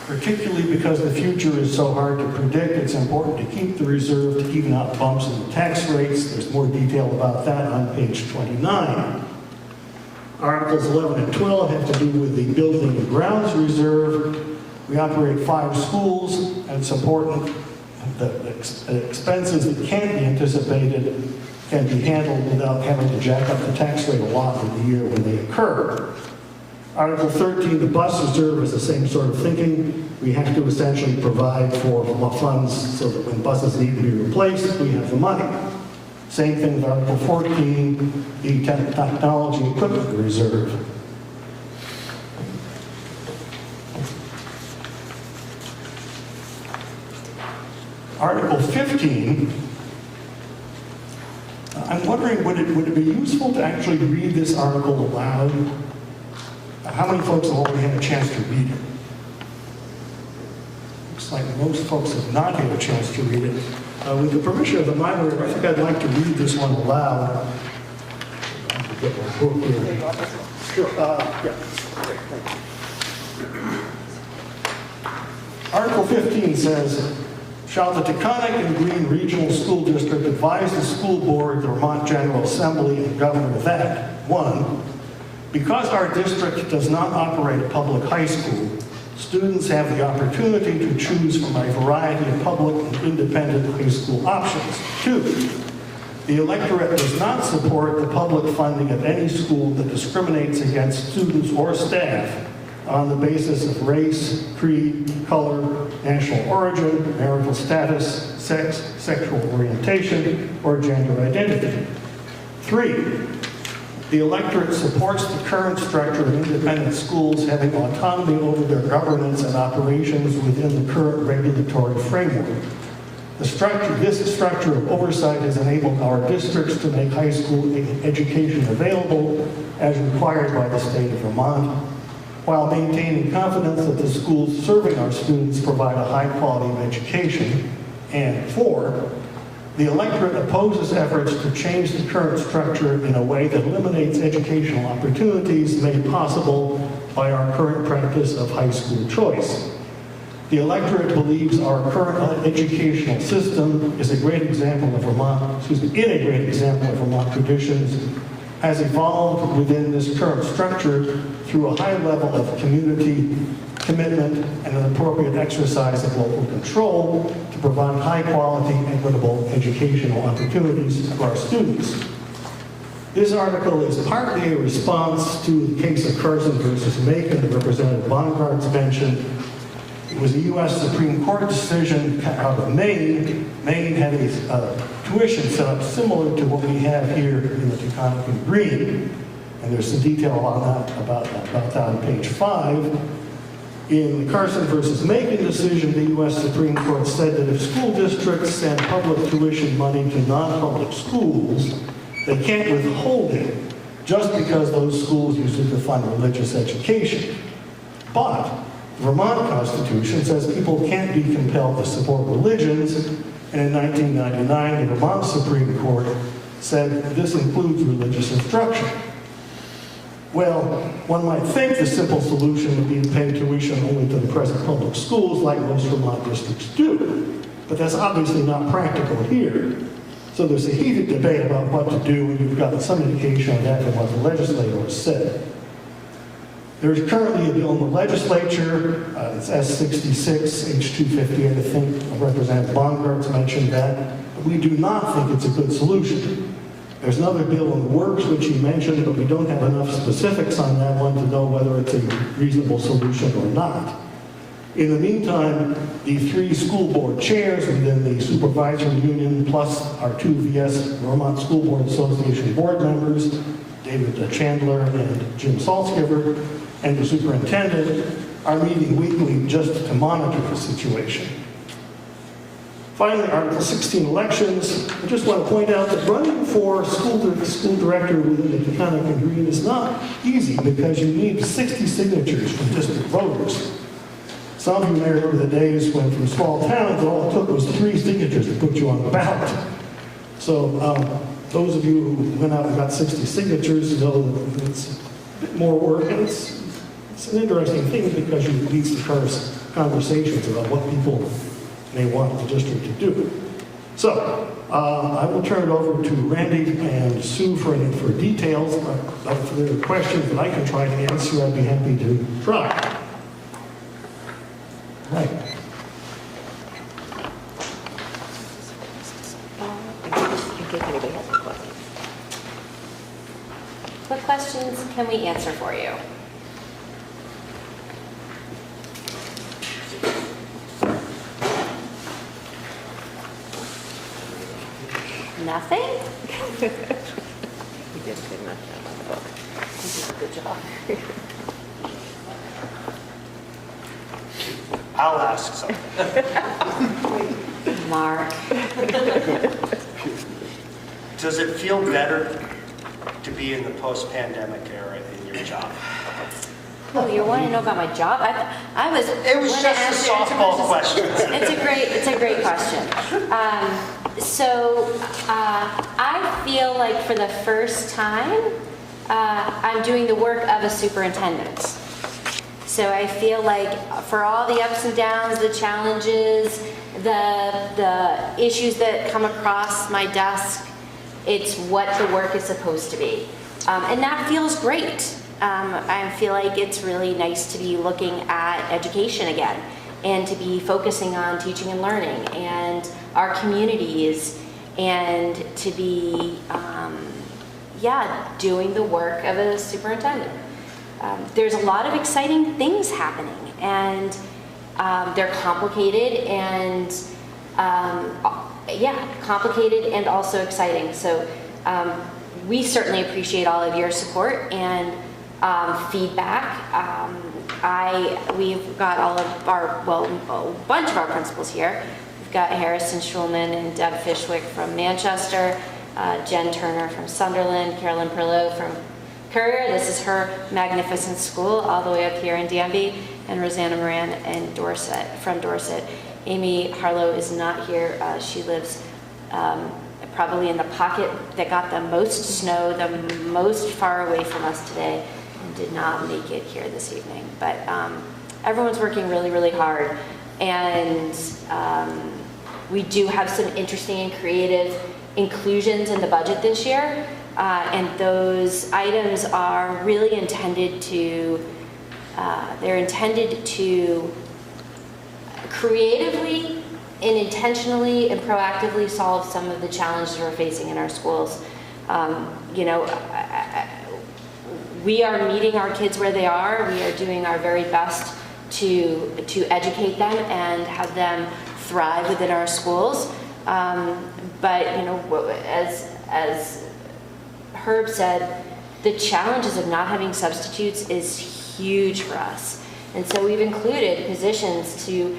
particularly because the future is so hard to predict. It's important to keep the reserve to even out bumps in the tax rates. There's more detail about that on page 29. Articles 11 and 12 have to do with the building and grounds reserve. We operate 5 schools, and it's important that the expenses that can't be anticipated can be handled without having to jack up the tax rate a lot in the year when they occur. Article 13, the bus reserve, is the same sort of thinking. We have to essentially provide for funds so that when buses need to be replaced, we have the money. Same thing with Article 14, the technology equipment reserve. Article 15, I'm wondering, would it be useful to actually read this article aloud? How many folks have already had a chance to read it? Looks like most folks have not had a chance to read it. With the permission of the moderator, I think I'd like to read this one aloud. Sure. Yeah. Article 15 says, shall the Taconic and Green Regional School District advise the school board, the Vermont General Assembly, and governor that, 1, because our district does not operate a public high school, students have the opportunity to choose from a variety of public and independent high school options. 2, the electorate does not support the public funding of any school that discriminates against students or staff on the basis of race, creed, color, national origin, marital status, sex, sexual orientation, or gender identity. 3, the electorate supports the current structure of independent schools having autonomy over their governance and operations within the current regulatory framework. This structure of oversight has enabled our districts to make high school education available as required by the state of Vermont, while maintaining confidence that the schools serving our students provide a high quality of education. And 4, the electorate opposes efforts to change the current structure in a way that eliminates educational opportunities made possible by our current practice of high school choice. The electorate believes our current educational system is a great example of Vermont, traditions, has evolved within this current structure through a high level of community commitment and an appropriate exercise of local control to provide high-quality, equitable educational opportunities for our students. This article is partly a response to the case of Carson versus Macon that Representative Bongartz mentioned. It was a U.S. Supreme Court decision out of Maine. Maine had a tuition set up similar to what we have here in the Taconic and Green. And there's some detail on that, about that on page 5. In the Carson versus Macon decision, the U.S. Supreme Court said that if school districts send public tuition money to non-public schools, they can't withhold it just because those schools use it to fund religious education. But the Vermont Constitution says people can't be compelled to support religions, and in 1999, the Vermont Supreme Court said this includes religious instruction. Well, one might think the simple solution would be to pay tuition only to the present public schools like most Vermont districts do, but that's obviously not practical here. So there's a heated debate about what to do, and you've got some indication of that from what the legislator has said. There's currently a bill in the legislature, it's S66, H258, I think Representative Bongartz mentioned that. We do not think it's a good solution. There's another bill in the works which he mentioned, but we don't have enough specifics on that one to know whether it's a reasonable solution or not. In the meantime, the 3 school board chairs within the supervisory union, plus our 2 VS Vermont School Board Association board members, David Chandler and Jim Salzgiver, and the superintendent, are meeting weekly just to monitor the situation. Finally, Article 16, elections. I just want to point out that running for school director within the Taconic and Green is not easy because you need 60 signatures from district voters. Some of you may remember the days when from small towns, all it took was 3 signatures to put you on the ballot. So those of you who went out and got 60 signatures know that it's a bit more work, and it's an interesting thing because it leads to conversations about what people may want the district to do. So I will turn it over to Randy and Sue for details. If there are questions that I can try to answer, I'd be happy to try. Right. What questions can we answer for you? Nothing? You did a good enough job on the book. You did a good job. I'll ask something. Mark. Does it feel better to be in the post-pandemic era in your job? Oh, you want to know about my job? I was. It was just a softball question. It's a great question. I feel like for the first time, I'm doing the work of a superintendent. So I feel like for all the ups and downs, the challenges, the issues that come across my desk, it's what the work is supposed to be. And that feels great. I feel like it's really nice to be looking at education again and to be focusing on teaching and learning and our communities and to be, doing the work of a superintendent. There's a lot of exciting things happening and they're complicated and complicated and also exciting. So we certainly appreciate all of your support and feedback. We've got all of our, a bunch of our principals here. We've got Harrison Schulman and Deb Fishwick from Manchester, Jen Turner from Sunderland, Carolyn Perlow from Courier. This is her magnificent school all the way up here in Danby, and Rosanna Moran and from Dorset. Amy Harlow is not here. She lives probably in the pocket that got the most snow, the most far away from us today, and did not make it here this evening. But everyone's working really, really hard. And we do have some interesting and creative inclusions in the budget this year. And those items are really intended to, creatively and intentionally and proactively solve some of the challenges we're facing in our schools. We are meeting our kids where they are. We are doing our very best to educate them and have them thrive within our schools. But as Herb said, the challenges of not having substitutes is huge for us. And so we've included positions to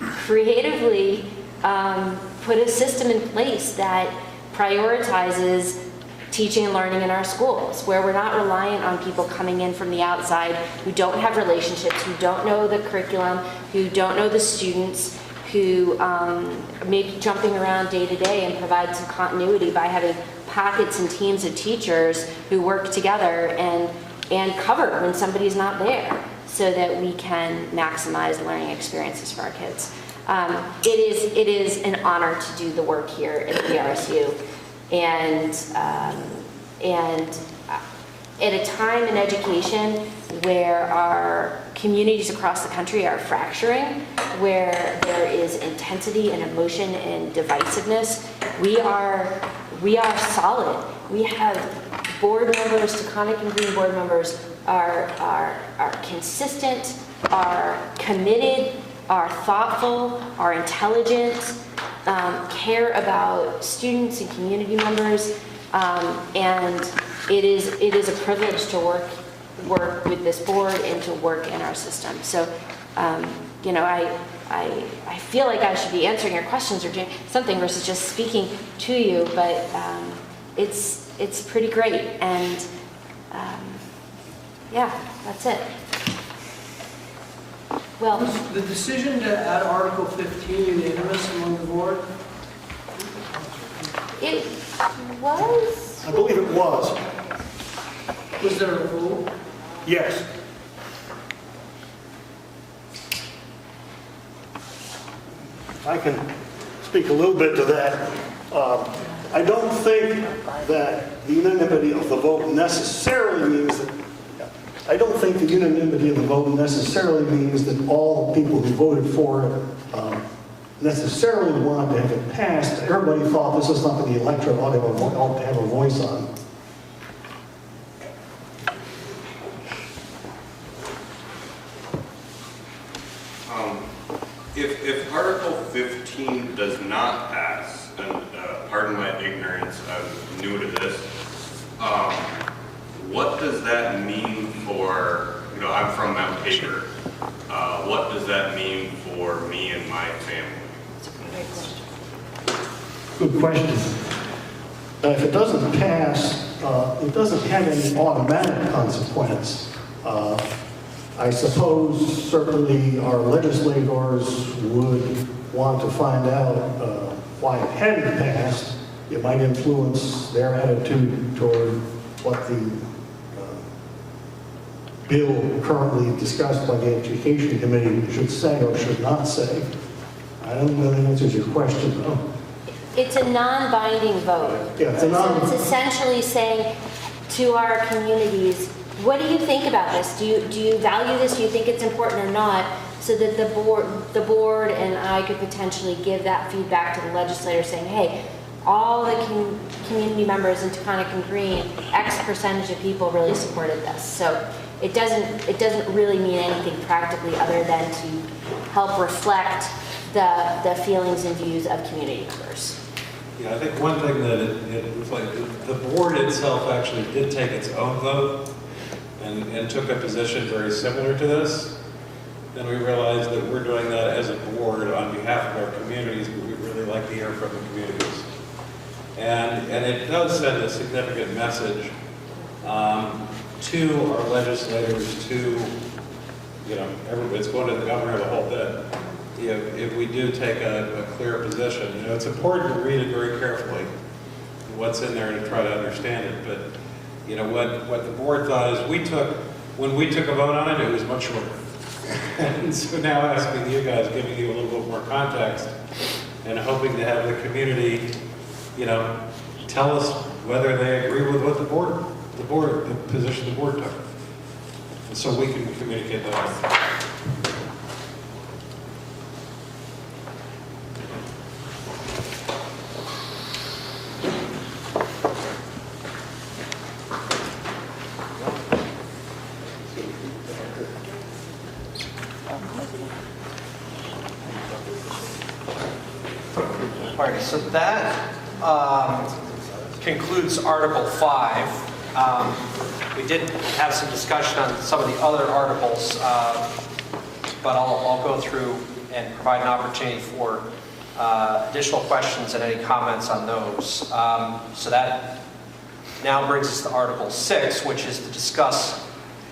creatively put a system in place that prioritizes teaching and learning in our schools, where we're not reliant on people coming in from the outside who don't have relationships, who don't know the curriculum, who don't know the students, who may be jumping around day to day, and provide some continuity by having pockets and teams of teachers who work together and cover when somebody's not there, so that we can maximize learning experiences for our kids. It is an honor to do the work here at the RSU, and at a time in education where our communities across the country are fracturing, where there is intensity and emotion and divisiveness, we are solid. We have board members, Taconic and Green board members are consistent, are committed, are thoughtful, are intelligent, care about students and community members, and it is a privilege to work with this board and to work in our system. So, I feel like I should be answering your questions or doing something versus just speaking to you, but it's pretty great, and yeah, that's it. Well, Was the decision to add Article 15 unanimous among the board? It was. I believe it was. Was there a vote? Yes. I can speak a little bit to that. I don't think that the unanimity of the vote necessarily means that all the people who voted for it necessarily wanted to have it passed. Everybody thought this was something the electorate ought to have a voice on. If Article 15 does not pass, and pardon my ignorance, I'm new to this, what does that mean for, I'm from Mount Tabor, what does that mean for me and my family? Good question. If it doesn't pass, it doesn't have any automatic consequence. I suppose certainly our legislators would want to find out why it hadn't passed. It might influence their attitude toward what the bill currently discussed by the Education Committee should say or should not say. I don't know that answers your question, though. It's a non-binding vote. Yeah, it's a So it's essentially saying to our communities, what do you think about this? Do you value this? Do you think it's important or not? So that the board and I could potentially give that feedback to the legislator saying, hey, all the community members in Taconic and Green, X percentage of people really supported this. So it doesn't really mean anything practically other than to help reflect the feelings and views of community members. Yeah, I think one thing that it was like, the board itself actually did take its own vote and took a position very similar to this. Then we realized that we're doing that as a board on behalf of our communities, but we'd really like to hear from the communities. And it does send a significant message to our legislators, to, everybody. It's going to the governor the whole bit. If we do take a clear position, it's important to read it very carefully, what's in there, to try to understand it. But what the board thought is when we took a vote on it, it was much shorter. And so now asking you guys, giving you a little bit more context, and hoping to have the community, tell us whether they agree with what the position the board took, and so we can communicate that. All right, so that concludes Article 5. We did have some discussion on some of the other articles, but I'll go through and provide an opportunity for additional questions and any comments on those. So that now brings us to Article 6, which is to discuss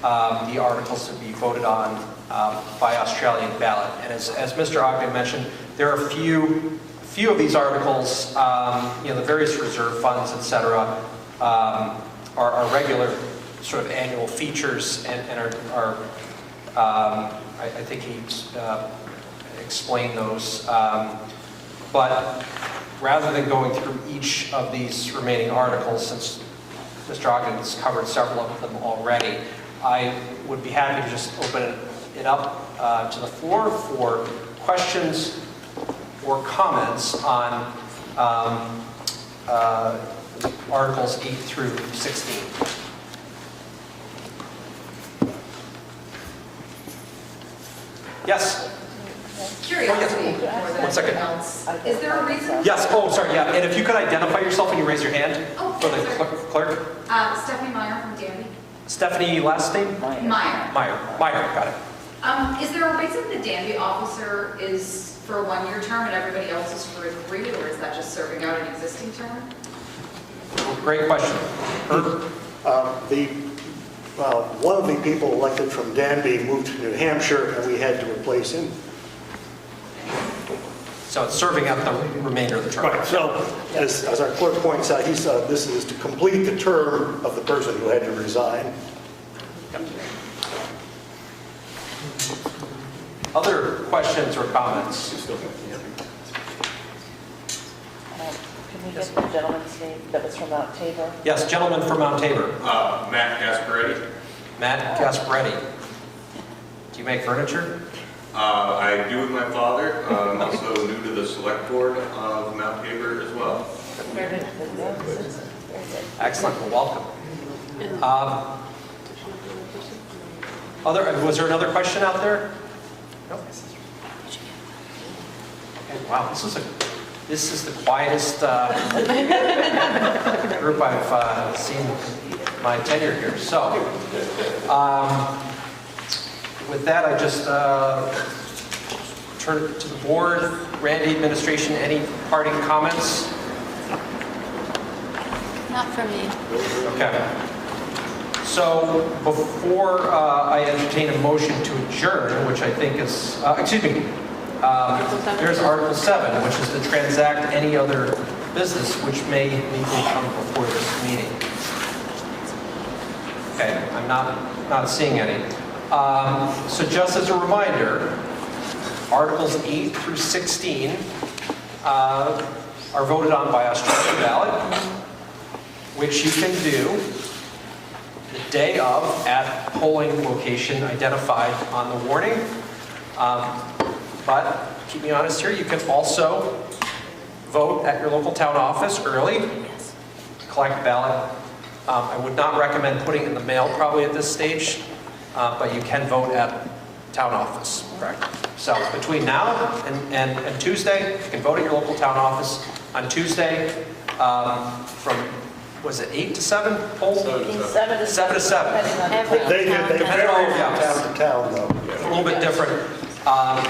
the articles to be voted on by Australian ballot. And as Mr. Ogden mentioned, there are a few of these articles, the various reserve funds, etc., are regular sort of annual features and are I think he explained those. But rather than going through each of these remaining articles, since Mr. Ogden has covered several of them already, I would be happy to just open it up to the floor for questions or comments on Articles 8 through 16. Yes? Curiosity. Oh, yes. 1 second. Is there a reason? Yes, sorry, yeah. And if you could identify yourself when you raise your hand for the clerk. Stephanie Meyer from Danby. Stephanie, last name? Meyer. Meyer, got it. Is there a reason the Danby officer is for a 1-year term and everybody else is for a 3, or is that just serving out an existing term? Great question. One of the people elected from Danby moved to New Hampshire, and we had to replace him. So it's serving out the remainder of the term. Right, so as our clerk points out, this is to complete the term of the person who had to resign. Other questions or comments? Can we get the gentleman's name that was from Mount Tabor? Yes, gentleman from Mount Tabor. Matt Gasparetti. Matt Gasparetti. Do you make furniture? I do with my father. I'm also new to the select board of Mount Tabor as well. Excellent, well, welcome. Was there another question out there? No? Okay, wow, this is the quietest group I've seen my tenure here. So, with that, I just turn it to the board. Randy, administration, any parting comments? Not for me. Okay. So before I entertain a motion to adjourn, which I think is, there's Article 7, which is to transact any other business which may legally come before this meeting. Okay, I'm not seeing any. So just as a reminder, Articles 8 through 16 are voted on by Australian ballot, which you can do the day of at polling location identified on the warning. But keep me honest here, you can also vote at your local town office early, collect a ballot. I would not recommend putting it in the mail probably at this stage, but you can vote at town office, correct? So between now and Tuesday, you can vote at your local town office. On Tuesday, from, was it 8 to 7 poll? 7 to 7. 7 to 7. They vary from Yeah. town to town, though. A little bit different.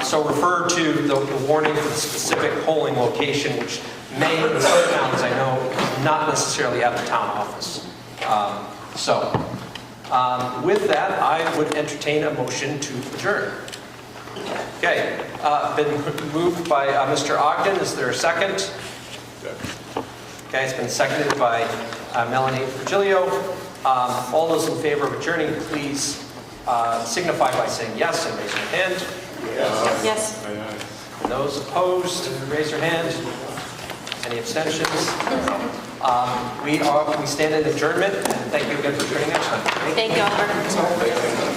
So refer to the warning for the specific polling location, which may, in some towns I know, not necessarily at the town office. With that, I would entertain a motion to adjourn. Okay, been moved by Mr. Ogden. Is there a second? Okay, it's been seconded by Melanie Virgilio. All those in favor of adjourning, please signify by saying yes and raise your hand. Yes. And those opposed, raise your hand. Any abstentions? We stand in adjournment, and thank you again for joining next time. Thank you, Albert.